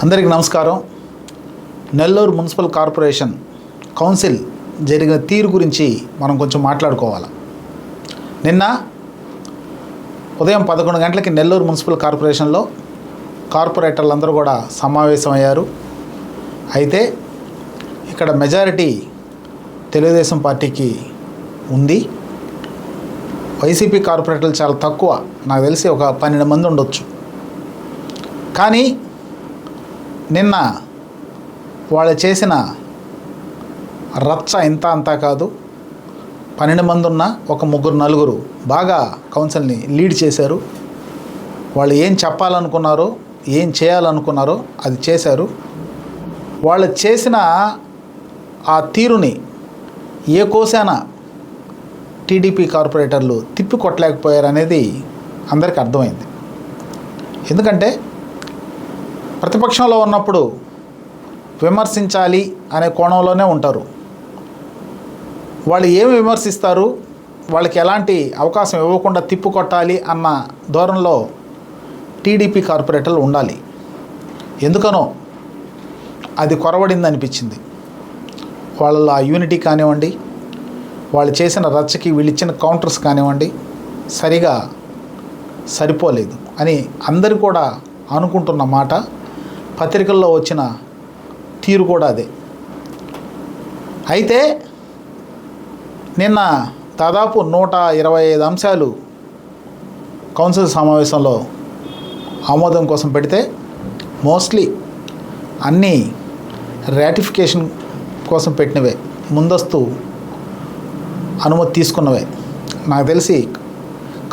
అందరికీ నమస్కారం. Nellore municipal corporation council జరిగిన తీరు గురించి మనం కొంచెం మాట్లాడుకోవాలి. నిన్న ఉదయం 11 గంటలకి నెల్లూరు మున్సిపల్ కార్పొరేషన్లో కార్పొరేటర్లందరూ కూడా సమావేశమయ్యారు. అయితే ఇక్కడ మెజారిటీ తెలుగుదేశం పార్టీకి ఉంది. వైసీపీ కార్పొరేటర్లు చాలా తక్కువ, నాకు తెలిసి ఒక 12 మంది ఉండొచ్చు. కానీ నిన్న వాళ్ళు చేసిన రచ్చ ఇంత అంతా కాదు. 12 మంది ఉన్న ఒక 3-4 బాగా కౌన్సిల్ని లీడ్ చేశారు. వాళ్ళు ఏం చెప్పాలనుకున్నారో, ఏం చేయాలనుకున్నారో అది చేశారు. వాళ్ళు చేసిన ఆ తీరుని ఏ కోశాన టీడీపీ కార్పొరేటర్లు తిప్పికొట్టలేకపోయారు అనేది అందరికీ అర్థమైంది. ఎందుకంటే ప్రతిపక్షంలో ఉన్నప్పుడు విమర్శించాలి అనే కోణంలోనే ఉంటారు. వాళ్ళు ఏమి విమర్శిస్తారు, వాళ్ళకి ఎలాంటి అవకాశం ఇవ్వకుండా తిప్పుకొట్టాలి అన్న ధోరణిలో టీడీపీ కార్పొరేటర్లు ఉండాలి. ఎందుకనో అది కొరవడింది అనిపించింది. వాళ్ళ ఆ యూనిటీ కానివ్వండి, వాళ్ళు చేసిన రచ్చకి వీళ్ళు ఇచ్చిన కౌంటర్స్ కానివ్వండి సరిగా సరిపోలేదు అని అందరూ కూడా అనుకుంటున్న మాట. పత్రికల్లో వచ్చిన తీరు కూడా అదే. అయితే నిన్న దాదాపు 125 అంశాలు కౌన్సిల్ సమావేశంలో ఆమోదం కోసం పెడితే మోస్ట్లీ అన్నీ రాటిఫికేషన్ కోసం పెట్టినవే, ముందస్తు అనుమతి తీసుకున్నవే. నాకు తెలిసి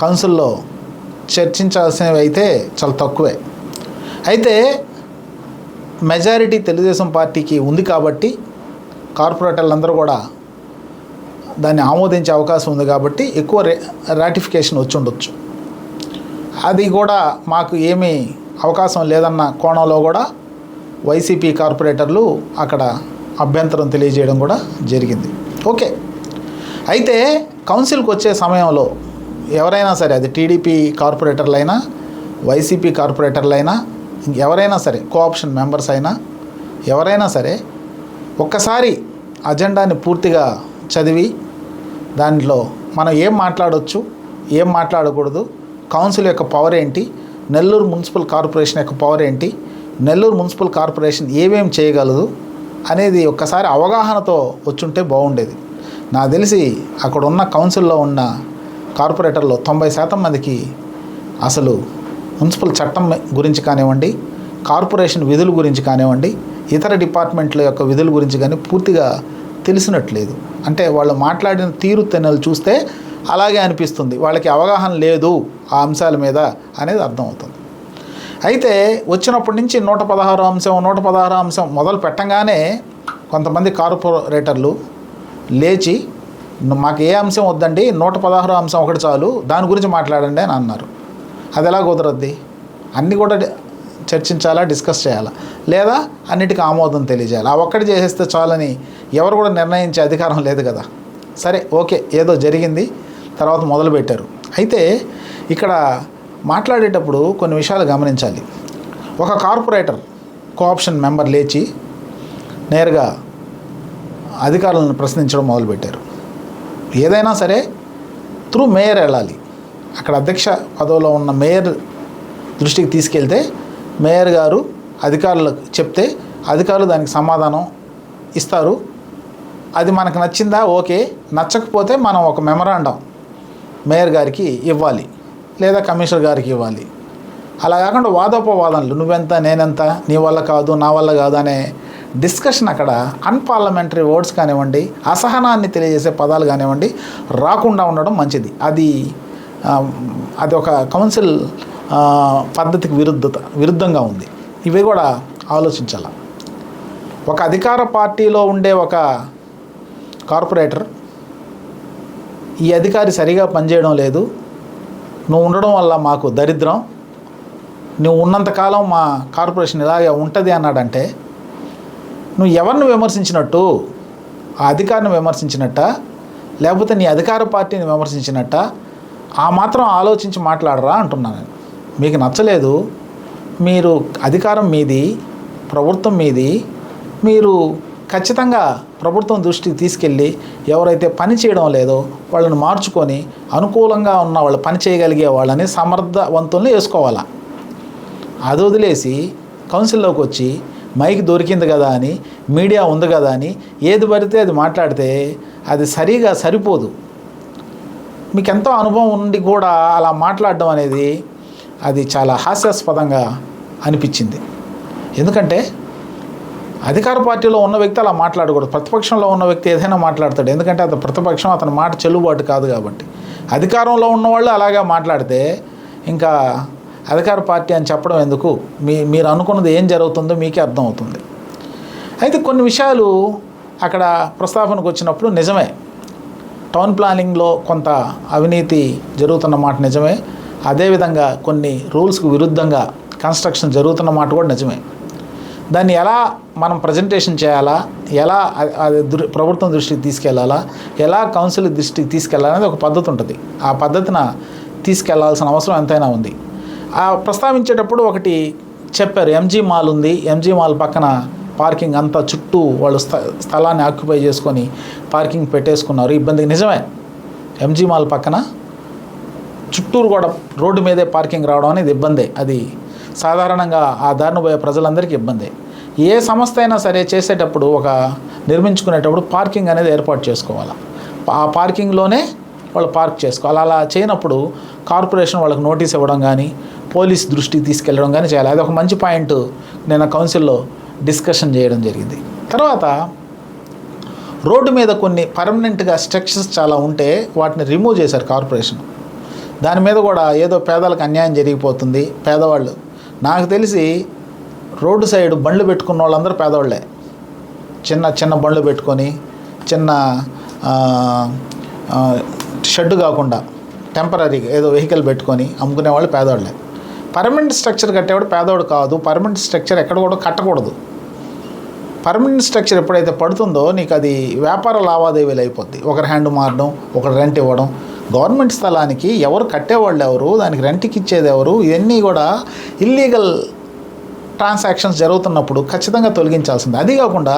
కౌన్సిల్లో చర్చించాల్సినవి అయితే చాలా తక్కువే. అయితే మెజారిటీ తెలుగుదేశం పార్టీకి ఉంది కాబట్టి కార్పొరేటర్లందరూ కూడా దాన్ని ఆమోదించే అవకాశం ఉంది కాబట్టి ఎక్కువ రాటిఫికేషన్ వచ్చి ఉండొచ్చు. అది కూడా మాకు ఏమీ అవకాశం లేదన్న కోణంలో కూడా వైసీపీ కార్పొరేటర్లు అక్కడ అభ్యంతరం తెలియజేయడం కూడా జరిగింది. ఓకే. అయితే కౌన్సిల్కి వచ్చే సమయంలో ఎవరైనా సరే, అది టీడీపీ కార్పొరేటర్లైనా వైసీపీ కార్పొరేటర్లైనా ఎవరైనా సరే, కోఆప్షన్ మెంబర్స్ అయినా ఎవరైనా సరే ఒక్కసారి అజెండాని పూర్తిగా చదివి దాంట్లో మనం ఏం మాట్లాడవచ్చు, ఏం మాట్లాడకూడదు, కౌన్సిల్ యొక్క పవర్ ఏంటి, నెల్లూరు మున్సిపల్ కార్పొరేషన్ యొక్క పవర్ ఏంటి, నెల్లూరు మున్సిపల్ కార్పొరేషన్ ఏమేం చేయగలదు అనేది ఒక్కసారి అవగాహనతో వచ్చుంటే బాగుండేది. నాకు తెలిసి అక్కడ ఉన్న కౌన్సిల్లో ఉన్న కార్పొరేటర్లో 90% మందికి అసలు మున్సిపల్ చట్టం గురించి కానివ్వండి, కార్పొరేషన్ విధుల గురించి కానివ్వండి, ఇతర డిపార్ట్మెంట్ల యొక్క విధుల గురించి కానీ పూర్తిగా తెలిసినట్లేదు. అంటే వాళ్ళు మాట్లాడిన తీరు తెన్నలు చూస్తే అలాగే అనిపిస్తుంది, వాళ్ళకి అవగాహన లేదు ఆ అంశాల మీద అనేది అర్థమవుతుంది. అయితే వచ్చినప్పటి నుంచి 116 అంశం మొదలు పెట్టంగానే కొంతమంది కార్పొరేటర్లు లేచి మాకు ఏ అంశం వద్దండి, 116 అంశం ఒకటి చాలు, దాని గురించి మాట్లాడండి అని అన్నారు. అది ఎలా కుదరద్ది? అన్నీ కూడా చర్చించాలా, డిస్కస్ చేయాలా, లేదా అన్నిటికీ ఆమోదం తెలియజేయాలి. ఆ ఒక్కటి చేసేస్తే చాలని ఎవరు కూడా నిర్ణయించే అధికారం లేదు కదా. సరే, ఓకే, ఏదో జరిగింది, తర్వాత మొదలుపెట్టారు. అయితే ఇక్కడ మాట్లాడేటప్పుడు కొన్ని విషయాలు గమనించాలి. ఒక కార్పొరేటర్ కోఆప్షన్ మెంబర్ లేచి నేరుగా అధికారులను ప్రశ్నించడం మొదలుపెట్టారు. ఏదైనా సరే త్రూ మేయర్ వెళ్ళాలి. అక్కడ అధ్యక్ష పదవిలో ఉన్న మేయర్ దృష్టికి తీసుకెళ్తే మేయర్ గారు అధికారులకు చెప్తే అధికారులు దానికి సమాధానం ఇస్తారు. అది మనకు నచ్చిందా, ఓకే, నచ్చకపోతే మనం ఒక మెమరాండం మేయర్ గారికి ఇవ్వాలి, లేదా కమిషనర్ గారికి ఇవ్వాలి. అలా కాకుండా వాదోపవాదనలు, నువ్వెంత నేనెంత, నీ వల్ల కాదు నా వల్ల కాదు అనే డిస్కషన్, అక్కడ అన్పార్లమెంటరీ వర్డ్స్ కానివ్వండి, అసహనాన్ని తెలియజేసే పదాలు కానివ్వండి రాకుండా ఉండడం మంచిది. అది ఒక కౌన్సిల్ పద్ధతికి విరుద్ధంగా ఉంది. ఇవి కూడా ఆలోచించాలి. ఒక అధికార పార్టీలో ఉండే ఒక కార్పొరేటర్, ఈ అధికారి సరిగా పనిచేయడం లేదు, నువ్వు ఉండడం వల్ల మాకు దరిద్రం, నువ్వు ఉన్నంతకాలం మా కార్పొరేషన్ ఇలాగే ఉంటుంది అన్నాడంటే నువ్వు ఎవరిని విమర్శించినట్టు? ఆ అధికారిని విమర్శించినట్ట, లేకపోతే నీ అధికార పార్టీని విమర్శించినట్ట? ఆ మాత్రం ఆలోచించి మాట్లాడరా అంటున్నాను. మీకు నచ్చలేదు, మీరు అధికారం మీది, ప్రభుత్వం మీది. మీరు ఖచ్చితంగా ప్రభుత్వం దృష్టికి తీసుకెళ్ళి ఎవరైతే పని చేయడం లేదో వాళ్ళని మార్చుకొని అనుకూలంగా ఉన్న వాళ్ళు పని చేయగలిగే వాళ్ళని సమర్థవంతుల్ని వేసుకోవాలా. అది వదిలేసి కౌన్సిల్లోకి వచ్చి మైక్ దొరికింది కదా అని, మీడియా ఉంది కదా అని ఏది పడితే అది మాట్లాడితే అది సరిపోదు. మీకు ఎంతో అనుభవం ఉండి కూడా అలా మాట్లాడడం అనేది అది చాలా హాస్యాస్పదంగా అనిపించింది. ఎందుకంటే అధికార పార్టీలో ఉన్న వ్యక్తి అలా మాట్లాడకూడదు. ప్రతిపక్షంలో ఉన్న వ్యక్తి ఏదైనా మాట్లాడతాడు. ఎందుకంటే అతను ప్రతిపక్షం, అతని మాట చెల్లుబాటు కాదు కాబట్టి. అధికారంలో ఉన్నవాళ్ళు అలాగే మాట్లాడితే ఇంకా అధికార పార్టీ అని చెప్పడం ఎందుకు? మీరు అనుకున్నది ఏం జరుగుతుందో మీకే అర్థమవుతుంది. అయితే కొన్ని విషయాలు అక్కడ ప్రస్తావనకు వచ్చినప్పుడు నిజమే, టౌన్ ప్లానింగ్లో కొంత అవినీతి జరుగుతున్న మాట నిజమే. అదేవిధంగా కొన్ని రూల్స్కు విరుద్ధంగా కన్స్ట్రక్షన్ జరుగుతున్న మాట కూడా నిజమే. దాన్ని ఎలా మనం ప్రజెంటేషన్ చేయాలా, ఎలా అది ప్రభుత్వం దృష్టికి తీసుకెళ్లాలా, ఎలా కౌన్సిల్ దృష్టికి తీసుకెళ్లాలనేది ఒక పద్ధతి ఉంటుంది. ఆ పద్ధతిన తీసుకెళ్లాల్సిన అవసరం ఎంతైనా ఉంది. ఆ ప్రస్తావించేటప్పుడు ఒకటి చెప్పారు, ఎంజీ మాల్ ఉంది, ఎంజీ మాల్ పక్కన పార్కింగ్ అంతా చుట్టూ వాళ్ళు స్థలాన్ని ఆక్యుపై చేసుకొని పార్కింగ్ పెట్టేసుకున్నారు. ఇబ్బంది నిజమే. ఎంజీ మాల్ పక్కన చుట్టూరు కూడా రోడ్డు మీదే పార్కింగ్ రావడం అనేది ఇబ్బందే. అది సాధారణంగా ఆ దారిన పోయే ప్రజలందరికీ ఇబ్బందే. ఏ సంస్థ అయినా సరే చేసేటప్పుడు నిర్మించుకునేటప్పుడు పార్కింగ్ అనేది ఏర్పాటు చేసుకోవాలి. ఆ పార్కింగ్లోనే వాళ్ళు పార్క్ చేసుకోవాలి. అలా చేయనప్పుడు కార్పొరేషన్ వాళ్ళకి నోటీస్ ఇవ్వడం కానీ, పోలీస్ దృష్టికి తీసుకెళ్ళడం కానీ చేయాలి. అది ఒక మంచి పాయింట్ నేను కౌన్సిల్లో డిస్కషన్ చేయడం జరిగింది. తర్వాత రోడ్డు మీద కొన్ని పర్మనెంట్గా స్ట్రక్చర్స్ చాలా ఉంటే వాటిని రిమూవ్ చేశారు కార్పొరేషన్. దాని మీద కూడా ఏదో పేదలకు అన్యాయం జరిగిపోతుంది. పేదవాళ్ళు, నాకు తెలిసి రోడ్డు సైడ్ బండ్లు పెట్టుకున్న వాళ్ళందరూ పేదవాళ్ళే. చిన్న చిన్న బండ్లు పెట్టుకొని చిన్న షెడ్ కాకుండా టెంపరీగా ఏదో వెహికల్ పెట్టుకొని అమ్ముకునే వాళ్ళు పేదవాళ్ళే. పర్మనెంట్ స్ట్రక్చర్ కట్టేవాడు పేదవాడు కాదు. పర్మనెంట్ స్ట్రక్చర్ ఎక్కడ కూడా కట్టకూడదు. పర్మనెంట్ స్ట్రక్చర్ ఎప్పుడైతే పడుతుందో నీకు అది వ్యాపార లావాదేవీలు అయిపోద్ది. ఒకరి హ్యాండ్ మారడం, ఒకరు రెంట్ ఇవ్వడం. గవర్నమెంట్ స్థలానికి ఎవరు కట్టేవాళ్ళు ఎవరు, దానికి రెంట్కి ఇచ్చేది ఎవరు, ఇవన్నీ కూడా ఇల్లీగల్ ట్రాన్సాక్షన్స్ జరుగుతున్నప్పుడు ఖచ్చితంగా తొలగించాల్సింది. అది కాకుండా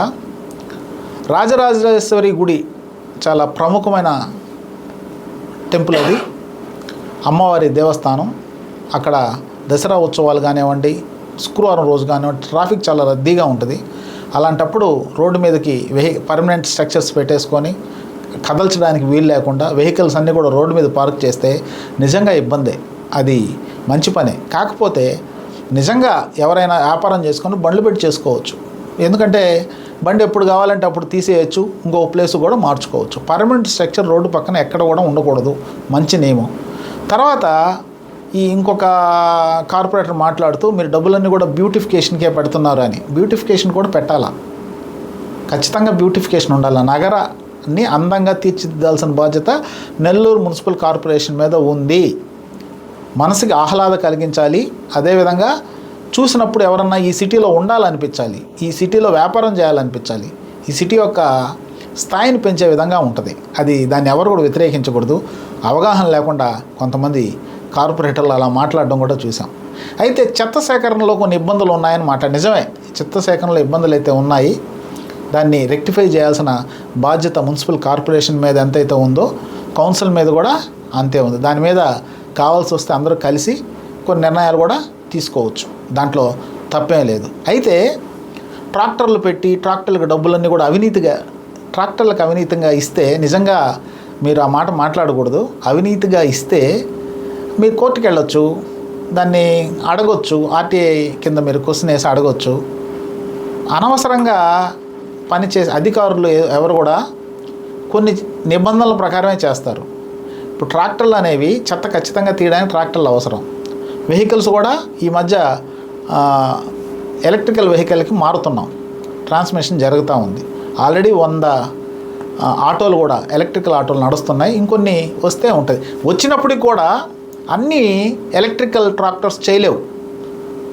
రాజరాజేశ్వరి గుడి చాలా ప్రముఖమైన టెంపుల్, అది అమ్మవారి దేవస్థానం. అక్కడ దసరా ఉత్సవాలు కానివ్వండి, శుక్రవారం రోజు కానివ్వండి, ట్రాఫిక్ చాలా రద్దీగా ఉంటుంది. అలాంటప్పుడు రోడ్డు మీదకి పర్మనెంట్ స్ట్రక్చర్స్ పెట్టేసుకొని కదల్చడానికి వీలు లేకుండా వెహికల్స్ అన్నీ కూడా రోడ్డు మీద పార్క్ చేస్తే నిజంగా ఇబ్బందే. అది మంచి పనే. కాకపోతే నిజంగా ఎవరైనా వ్యాపారం చేసుకొని బండ్లు పెట్టి చేసుకోవచ్చు. ఎందుకంటే బండి ఎప్పుడు కావాలంటే అప్పుడు తీసేయచ్చు, ఇంకో ప్లేస్ కూడా మార్చుకోవచ్చు. పర్మనెంట్ స్ట్రక్చర్ రోడ్డు పక్కన ఎక్కడ కూడా ఉండకూడదు, మంచి నియమం. తర్వాత ఇంకొక కార్పొరేటర్ మాట్లాడుతూ మీరు డబ్బులన్నీ కూడా బ్యూటిఫికేషన్కే పెడుతున్నారు అని. బ్యూటిఫికేషన్ కూడా పెట్టాలా, ఖచ్చితంగా బ్యూటిఫికేషన్ ఉండాలి. నగరాన్ని అందంగా తీర్చిదిద్దాల్సిన బాధ్యత నెల్లూరు మున్సిపల్ కార్పొరేషన్ మీద ఉంది. మనసుకి ఆహ్లాద కలిగించాలి. అదేవిధంగా చూసినప్పుడు ఎవరన్నా ఈ సిటీలో ఉండాలనిపించాలి, ఈ సిటీలో వ్యాపారం చేయాలనిపించాలి. ఈ సిటీ యొక్క స్థాయిని పెంచే విధంగా ఉంటుంది. దాన్ని ఎవరు కూడా వ్యతిరేకించకూడదు. అవగాహన లేకుండా కొంతమంది కార్పొరేటర్లు అలా మాట్లాడడం కూడా చూసాం. అయితే చెత్త సేకరణలో కొన్ని ఇబ్బందులు ఉన్నాయన్నమాట. నిజమే, చెత్త సేకరణలో ఇబ్బందులు అయితే ఉన్నాయి. దాన్ని రెక్టిఫై చేయాల్సిన బాధ్యత మున్సిపల్ కార్పొరేషన్ మీద ఎంతైతే ఉందో కౌన్సిల్ మీద కూడా అంతే ఉంది. దాని మీద కావాల్సి వస్తే అందరూ కలిసి కొన్ని నిర్ణయాలు కూడా తీసుకోవచ్చు, దాంట్లో తప్పేం లేదు. అయితే ట్రాక్టర్లు పెట్టి ట్రాక్టర్లకు డబ్బులన్నీ కూడా ట్రాక్టర్లకు అవినీతిగా ఇస్తే నిజంగా మీరు ఆ మాట మాట్లాడకూడదు. అవినీతిగా ఇస్తే మీరు కోర్టుకు వెళ్ళొచ్చు, దాన్ని అడగొచ్చు, ఆర్టీఐ కింద మీరు క్వశ్చన్ వేసి అడగొచ్చు. అనవసరంగా పనిచేసే అధికారులు ఎవరు కూడా కొన్ని నిబంధనల ప్రకారమే చేస్తారు. ఇప్పుడు ట్రాక్టర్లు అనేవి చెత్త ఖచ్చితంగా తీయడానికి ట్రాక్టర్లు అవసరం. వెహికల్స్ కూడా ఈ మధ్య ఎలక్ట్రికల్ వెహికల్కి మారుతున్నాం, ట్రాన్స్మిషన్ జరుగుతూ ఉంది. ఆల్రెడీ 100 ఆటోలు కూడా ఎలక్ట్రికల్ ఆటోలు నడుస్తున్నాయి, ఇంకొన్ని వస్తే ఉంటుంది. వచ్చినప్పటికి కూడా అన్నీ ఎలక్ట్రికల్ ట్రాక్టర్స్ చేయలేవు.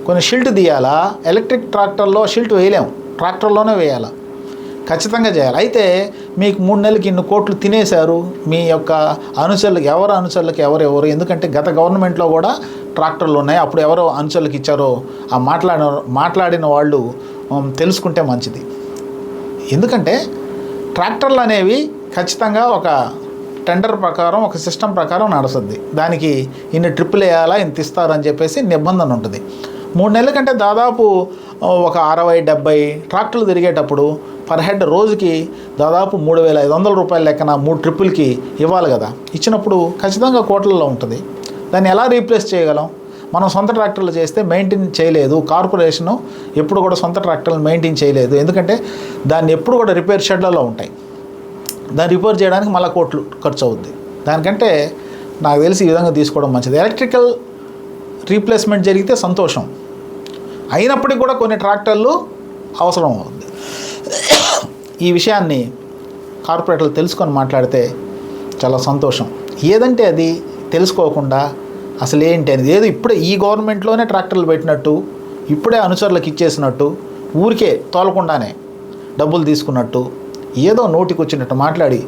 కొన్ని షిల్ట్ తీయాలా, ఎలక్ట్రిక్ ట్రాక్టర్లో షిల్ట్ వేయలేము, ట్రాక్టర్లోనే వేయాలా, ఖచ్చితంగా చేయాలి. అయితే మీకు 3 నెలలకి ఇన్ని కోట్లు తినేశారు మీ యొక్క అనుచరులకు. ఎవరెవరు ఎందుకంటే గత గవర్నమెంట్లో కూడా ట్రాక్టర్లు ఉన్నాయి. అప్పుడు ఎవరో అనుచరులకు ఇచ్చారో ఆ మాట్లాడిన వాళ్ళు తెలుసుకుంటే మంచిది. ఎందుకంటే ట్రాక్టర్లు అనేవి ఖచ్చితంగా ఒక టెండర్ ప్రకారం, ఒక సిస్టమ్ ప్రకారం నడుస్తుంది. దానికి ఇన్ని ట్రిప్పులు వేయాలా, ఇంత ఇస్తారని చెప్పేసి నిబంధన ఉంటుంది. 3 నెలల కంటే దాదాపు ఒక 60-70 ట్రాక్టర్లు తిరిగేటప్పుడు పర్ హెడ్ రోజుకి దాదాపు 3,500 రూపాయల లెక్కన 3 ట్రిప్పులకి ఇవ్వాలి కదా. ఇచ్చినప్పుడు ఖచ్చితంగా కోట్లలో ఉంటుంది. దాన్ని ఎలా రీప్లేస్ చేయగలం? మనం సొంత ట్రాక్టర్లు చేస్తే మెయింటైన్ చేయలేదు. కార్పొరేషను ఎప్పుడు కూడా సొంత ట్రాక్టర్లు మెయింటైన్ చేయలేదు. ఎందుకంటే దాన్ని ఎప్పుడు కూడా రిపేర్ షెడ్లలో ఉంటాయి. దాన్ని రిపేర్ చేయడానికి మళ్ళీ కోట్లు ఖర్చు అవుద్ది. దానికంటే నాకు తెలిసి ఈ విధంగా తీసుకోవడం మంచిది. ఎలక్ట్రికల్ రీప్లేస్మెంట్ జరిగితే సంతోషం, అయినప్పటికీ కూడా కొన్ని ట్రాక్టర్లు అవసరం అవుతుంది. ఈ విషయాన్ని కార్పొరేటర్లు తెలుసుకొని మాట్లాడితే చాలా సంతోషం. ఏదంటే అది తెలుసుకోకుండా అసలు ఏంటి అనేది, ఏదో ఇప్పుడే ఈ గవర్నమెంట్లోనే ట్రాక్టర్లు పెట్టినట్టు, ఇప్పుడే అనుచరులకు ఇచ్చేసినట్టు, ఊరికే తోలకుండానే డబ్బులు తీసుకున్నట్టు, ఏదో నోటికి వచ్చినట్టు మాట్లాడి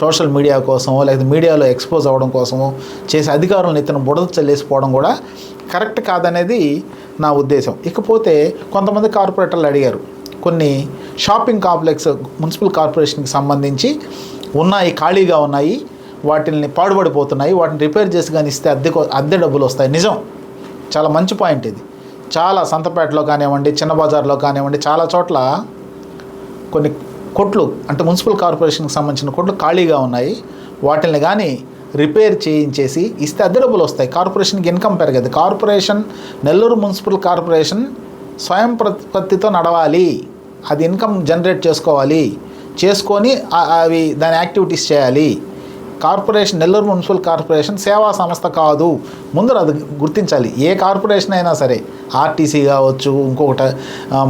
సోషల్ మీడియా కోసమో లేదా మీడియాలో ఎక్స్పోజ్ అవ్వడం కోసమో చేసే అధికారులను ఇతను బుడద చల్లేసిపోవడం కూడా కరెక్ట్ కాదనేది నా ఉద్దేశం. ఇకపోతే కొంతమంది కార్పొరేటర్లు అడిగారు, కొన్ని షాపింగ్ కాంప్లెక్స్ మున్సిపల్ కార్పొరేషన్కి సంబంధించి ఉన్నాయి, ఖాళీగా ఉన్నాయి, వాటిని పాడుపడిపోతున్నాయి, వాటిని రిపేర్ చేసి కానీ ఇస్తే అద్దె డబ్బులు వస్తాయి. నిజం, చాలా మంచి పాయింట్ ఇది. చాలా సంతపేటలో కానివ్వండి, చిన్న బజార్లో కానివ్వండి, చాలా చోట్ల కొన్ని కొట్లు అంటే మున్సిపల్ కార్పొరేషన్కి సంబంధించిన కొట్లు ఖాళీగా ఉన్నాయి. వాటిని కానీ రిపేర్ చేయించేసి ఇస్తే అద్దె డబ్బులు వస్తాయి. కార్పొరేషన్కి ఇన్కమ్ పెరగదు. కార్పొరేషన్, నెల్లూరు మున్సిపల్ కార్పొరేషన్ స్వయం ప్రతిపత్తితో నడవాలి. అది ఇన్కమ్ జనరేట్ చేసుకోవాలి, చేసుకొని అవి దాని యాక్టివిటీస్ చేయాలి. కార్పొరేషన్, నెల్లూరు మున్సిపల్ కార్పొరేషన్ సేవా సంస్థ కాదు. ముందర అది గుర్తించాలి. ఏ కార్పొరేషన్ అయినా సరే, ఆర్టీసీ కావచ్చు, ఇంకొకటి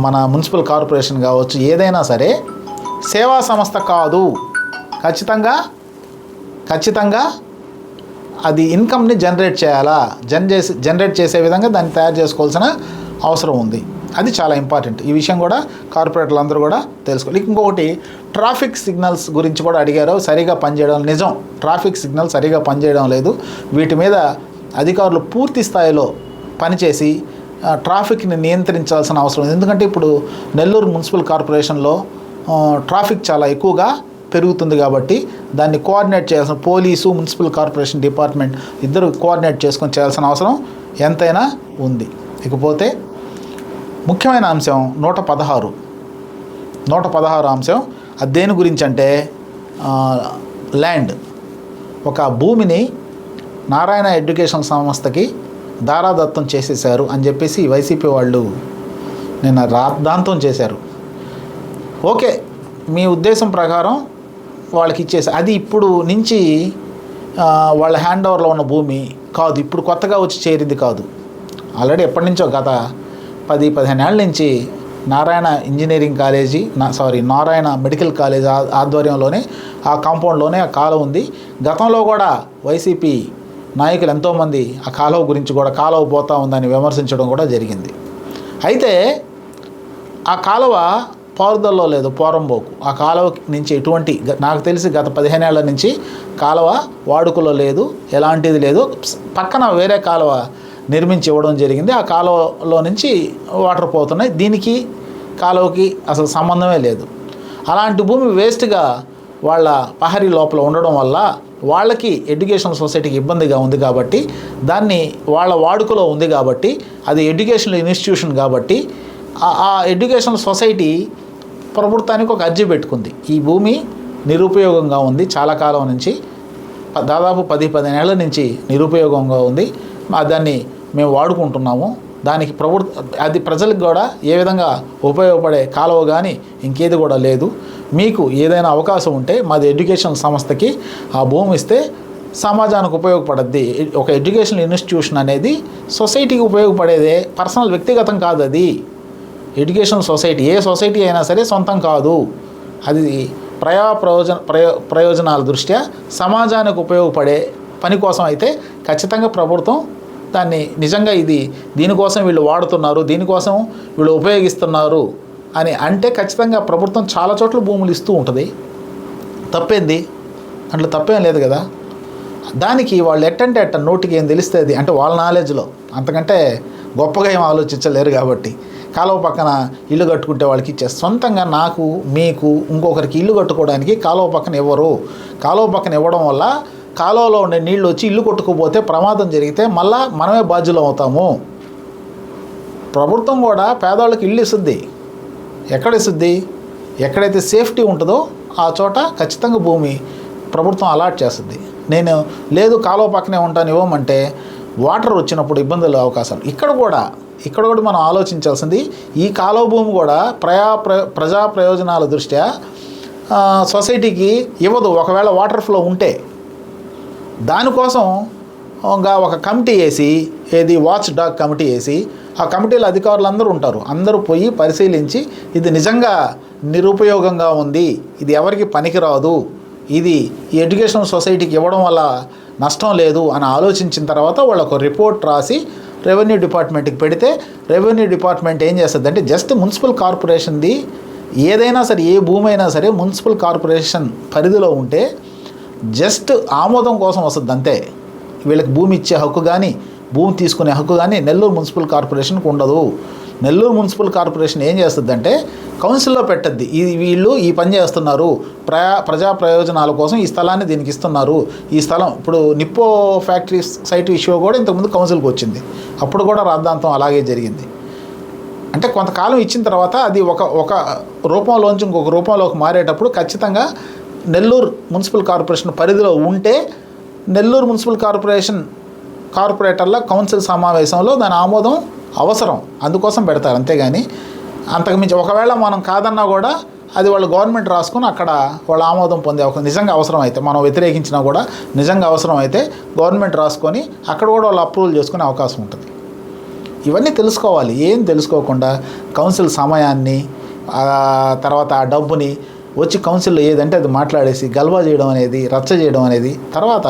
మన మున్సిపల్ కార్పొరేషన్ కావచ్చు, ఏదైనా సరే సేవా సంస్థ కాదు. ఖచ్చితంగా అది ఇన్కమ్ని జనరేట్ చేయాలా, జనరేట్ చేసే విధంగా దాన్ని తయారు చేసుకోవాల్సిన అవసరం ఉంది. అది చాలా ఇంపార్టెంట్. ఈ విషయం కూడా కార్పొరేటర్లు అందరూ కూడా తెలుసుకోవాలి. ఇంకొకటి, ట్రాఫిక్ సిగ్నల్స్ గురించి కూడా అడిగారు. సరిగా పనిచేయడం నిజం, ట్రాఫిక్ సిగ్నల్ సరిగా పనిచేయడం లేదు. వీటి మీద అధికారులు పూర్తి స్థాయిలో పనిచేసి ట్రాఫిక్ని నియంత్రించాల్సిన అవసరం ఉంది. ఎందుకంటే ఇప్పుడు నెల్లూరు మున్సిపల్ కార్పొరేషన్లో ట్రాఫిక్ చాలా ఎక్కువగా పెరుగుతుంది కాబట్టి దాన్ని కోఆర్డినేట్ చేయాల్సిన పోలీసు, మున్సిపల్ కార్పొరేషన్ డిపార్ట్మెంట్ ఇద్దరు కోఆర్డినేట్ చేసుకొని చేయాల్సిన అవసరం ఎంతైనా ఉంది. ఇకపోతే ముఖ్యమైన అంశం 116 అంశం. అది దేని గురించి అంటే ల్యాండ్, ఒక భూమిని నారాయణ ఎడ్యుకేషన్ సంస్థకి దారాదత్తం చేసేశారు అని చెప్పేసి వైసీపీ వాళ్ళు నిన్న రాద్ధాంతం చేశారు. ఓకే, మీ ఉద్దేశం ప్రకారం వాళ్ళకి ఇచ్చేసి, అది ఇప్పుడు నుంచి వాళ్ళ హ్యాండ్ ఓవర్లో ఉన్న భూమి కాదు, ఇప్పుడు కొత్తగా వచ్చి చేరింది కాదు. ఆల్రెడీ ఎప్పటి నుంచో గత 10-15 ఏళ్ళ నుంచి Narayana engineering college, Narayana medical college ఆధ్వర్యంలోనే ఆ కాంపౌండ్లోనే ఆ కాలువ ఉంది. గతంలో కూడా వైసీపీ నాయకులు ఎంతోమంది ఆ కాలువ గురించి కూడా, కాలువ పోతా ఉందని విమర్శించడం కూడా జరిగింది. అయితే ఆ కాలువ పారుదల్లో లేదు, పోరంబోకు. ఆ కాలువ నుంచి ఎటువంటి, నాకు తెలిసి గత 15 ఏళ్ల నుంచి కాలువ వాడుకలో లేదు, ఎలాంటిది లేదు. పక్కన వేరే కాలువ నిర్మించి ఇవ్వడం జరిగింది. ఆ కాలువలో నుంచి వాటర్ పోతున్నాయి. దీనికి కాలువకి అసలు సంబంధమే లేదు. అలాంటి భూమి వేస్ట్గా వాళ్ళ పహరీ లోపల ఉండడం వల్ల వాళ్ళకి ఎడ్యుకేషన్ సొసైటీకి ఇబ్బందిగా ఉంది కాబట్టి, దాన్ని వాళ్ళ వాడుకలో ఉంది కాబట్టి, అది ఎడ్యుకేషనల్ ఇన్స్టిట్యూషన్ కాబట్టి ఆ ఎడ్యుకేషనల్ సొసైటీ ప్రభుత్వానికి ఒక అర్జీ పెట్టుకుంది. ఈ భూమి నిరుపయోగంగా ఉంది, చాలా కాలం నుంచి, దాదాపు 10-15 ఏళ్ల నుంచి నిరుపయోగంగా ఉంది, దాన్ని మేము వాడుకుంటున్నాము, దానికి అది ప్రజలకు కూడా ఏ విధంగా ఉపయోగపడే కాలువ కానీ ఇంకేది కూడా లేదు. మీకు ఏదైనా అవకాశం ఉంటే మాది ఎడ్యుకేషన్ సంస్థకి ఆ భూమి ఇస్తే సమాజానికి ఉపయోగపడద్ది. ఒక ఎడ్యుకేషన్ ఇన్స్టిట్యూషన్ అనేది సొసైటీకి ఉపయోగపడేదే, పర్సనల్ వ్యక్తిగతం కాదు. అది ఎడ్యుకేషన్ సొసైటీ, ఏ సొసైటీ అయినా సరే సొంతం కాదు. అది ప్రయోజనాల దృష్ట్యా సమాజానికి ఉపయోగపడే పని కోసం అయితే ఖచ్చితంగా ప్రభుత్వం దాన్ని నిజంగా దీనికోసం వీళ్ళు వాడుతున్నారు, దీనికోసం వీళ్ళు ఉపయోగిస్తున్నారు అని అంటే ఖచ్చితంగా ప్రభుత్వం చాలా చోట్ల భూములు ఇస్తూ ఉంటుంది. తప్పేంది? అట్లా తప్పేం లేదు కదా. దానికి వాళ్ళు నోటికి ఏం తెలుస్తుంది అంటే వాళ్ళ నాలెడ్జ్లో అంతకంటే గొప్పగా ఏం ఆలోచించలేరు కాబట్టి కాలువ పక్కన ఇల్లు కట్టుకుంటే వాళ్ళకి ఇచ్చేస్తారు. సొంతంగా నాకు మీకు ఇంకొకరికి ఇల్లు కట్టుకోవడానికి కాలువ పక్కన ఇవ్వరు. కాలువ పక్కన ఇవ్వడం వల్ల కాలువలో ఉండే నీళ్ళు వచ్చి ఇల్లు కొట్టుకుపోతే ప్రమాదం జరిగితే మళ్ళా మనమే బాధ్యులం అవుతాము. ప్రభుత్వం కూడా పేదవాళ్ళకి ఇల్లు ఇస్తుంది. ఎక్కడ ఇస్తుంది? ఎక్కడైతే సేఫ్టీ ఉంటుందో ఆ చోట ఖచ్చితంగా భూమి ప్రభుత్వం అలాట్ చేస్తుంది. నేను లేదు కాలువ పక్కనే ఉంటాను ఇవ్వమంటే వాటర్ వచ్చినప్పుడు ఇబ్బందులు అవకాశాలు. ఇక్కడ కూడా మనం ఆలోచించాల్సింది, ఈ కాలువ భూమి కూడా ప్రజా ప్రయోజనాల దృష్ట్యా సొసైటీకి ఇవ్వదు. ఒకవేళ వాటర్ ఫ్లో ఉంటే దానికోసం ఒక కమిటీ వేసి, ఏది వాచ్ డాగ్ కమిటీ వేసి, ఆ కమిటీలో అధికారులు అందరూ ఉంటారు. అందరూ పోయి పరిశీలించి ఇది నిజంగా నిరుపయోగంగా ఉంది, ఇది ఎవరికి పనికిరాదు, ఇది ఈ ఎడ్యుకేషన్ సొసైటీకి ఇవ్వడం వల్ల నష్టం లేదు అని ఆలోచించిన తర్వాత వాళ్ళకు రిపోర్ట్ రాసి రెవెన్యూ డిపార్ట్మెంట్కి పెడితే రెవెన్యూ డిపార్ట్మెంట్ ఏం చేస్తుంది అంటే జస్ట్ మున్సిపల్ కార్పొరేషన్ది ఏదైనా సరే, ఏ భూమి అయినా సరే మున్సిపల్ కార్పొరేషన్ పరిధిలో ఉంటే జస్ట్ ఆమోదం కోసం వస్తుంది అంతే. వీళ్ళకి భూమి ఇచ్చే హక్కు కానీ భూమి తీసుకునే హక్కు కానీ నెల్లూరు మున్సిపల్ కార్పొరేషన్కి ఉండదు. నెల్లూరు మున్సిపల్ కార్పొరేషన్ ఏం చేస్తుందంటే కౌన్సిల్లో పెట్టద్ది, వీళ్ళు ఈ పని చేస్తున్నారు, ప్రజా ప్రయోజనాల కోసం ఈ స్థలాన్ని దీనికి ఇస్తున్నారు. ఈ స్థలం ఇప్పుడు నిప్పో ఫ్యాక్టరీ సైట్ ఇష్యూ కూడా ఇంతకుముందు కౌన్సిల్కి వచ్చింది. అప్పుడు కూడా రాద్ధాంతం అలాగే జరిగింది. అంటే కొంతకాలం ఇచ్చిన తర్వాత అది ఒక రూపంలోంచి ఇంకొక రూపంలోకి మారేటప్పుడు ఖచ్చితంగా నెల్లూరు మున్సిపల్ కార్పొరేషన్ పరిధిలో ఉంటే నెల్లూరు మున్సిపల్ కార్పొరేటర్ల కౌన్సిల్ సమావేశంలో దాని ఆమోదం అవసరం, అందుకోసం పెడతారు. అంతేగాని అంతకుమించి ఒకవేళ మనం కాదన్నా కూడా అది వాళ్ళు గవర్నమెంట్ రాసుకుని అక్కడ వాళ్ళ ఆమోదం పొందే అవకాశం, నిజంగా అవసరం అయితే, మనం వ్యతిరేకించినా కూడా నిజంగా అవసరం అయితే గవర్నమెంట్ రాసుకొని అక్కడ కూడా వాళ్ళు అప్రూవల్ చేసుకునే అవకాశం ఉంటుంది. ఇవన్నీ తెలుసుకోవాలి. ఏం తెలుసుకోకుండా కౌన్సిల్ సమయాన్ని తర్వాత ఆ డబ్బుని వచ్చి కౌన్సిల్లో ఏదంటే అది మాట్లాడేసి గల్బా చేయడం అనేది, రచ్చ చేయడం అనేది, తర్వాత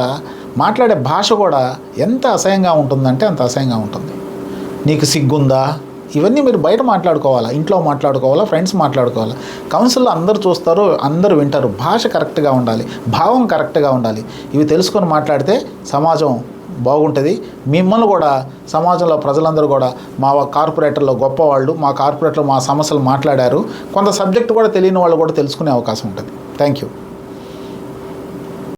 మాట్లాడే భాష కూడా ఎంత అసహ్యంగా ఉంటుందంటే అంత అసహ్యంగా ఉంటుంది. నీకు సిగ్గుందా? ఇవన్నీ మీరు బయట మాట్లాడుకోవాలా, ఇంట్లో మాట్లాడుకోవాలా, ఫ్రెండ్స్ మాట్లాడుకోవాలా. కౌన్సిల్లో అందరూ చూస్తారు, అందరూ వింటారు. భాష కరెక్ట్గా ఉండాలి, భావం కరెక్ట్గా ఉండాలి. ఇవి తెలుసుకొని మాట్లాడితే సమాజం బాగుంటుంది. మిమ్మల్ని కూడా సమాజంలో ప్రజలందరూ కూడా మా కార్పొరేటర్లో గొప్పవాళ్ళు, మా కార్పొరేటర్లో మా సమస్యలు మాట్లాడారు, కొంత సబ్జెక్ట్ కూడా తెలియని వాళ్ళు కూడా తెలుసుకునే అవకాశం ఉంటుంది. Thank you.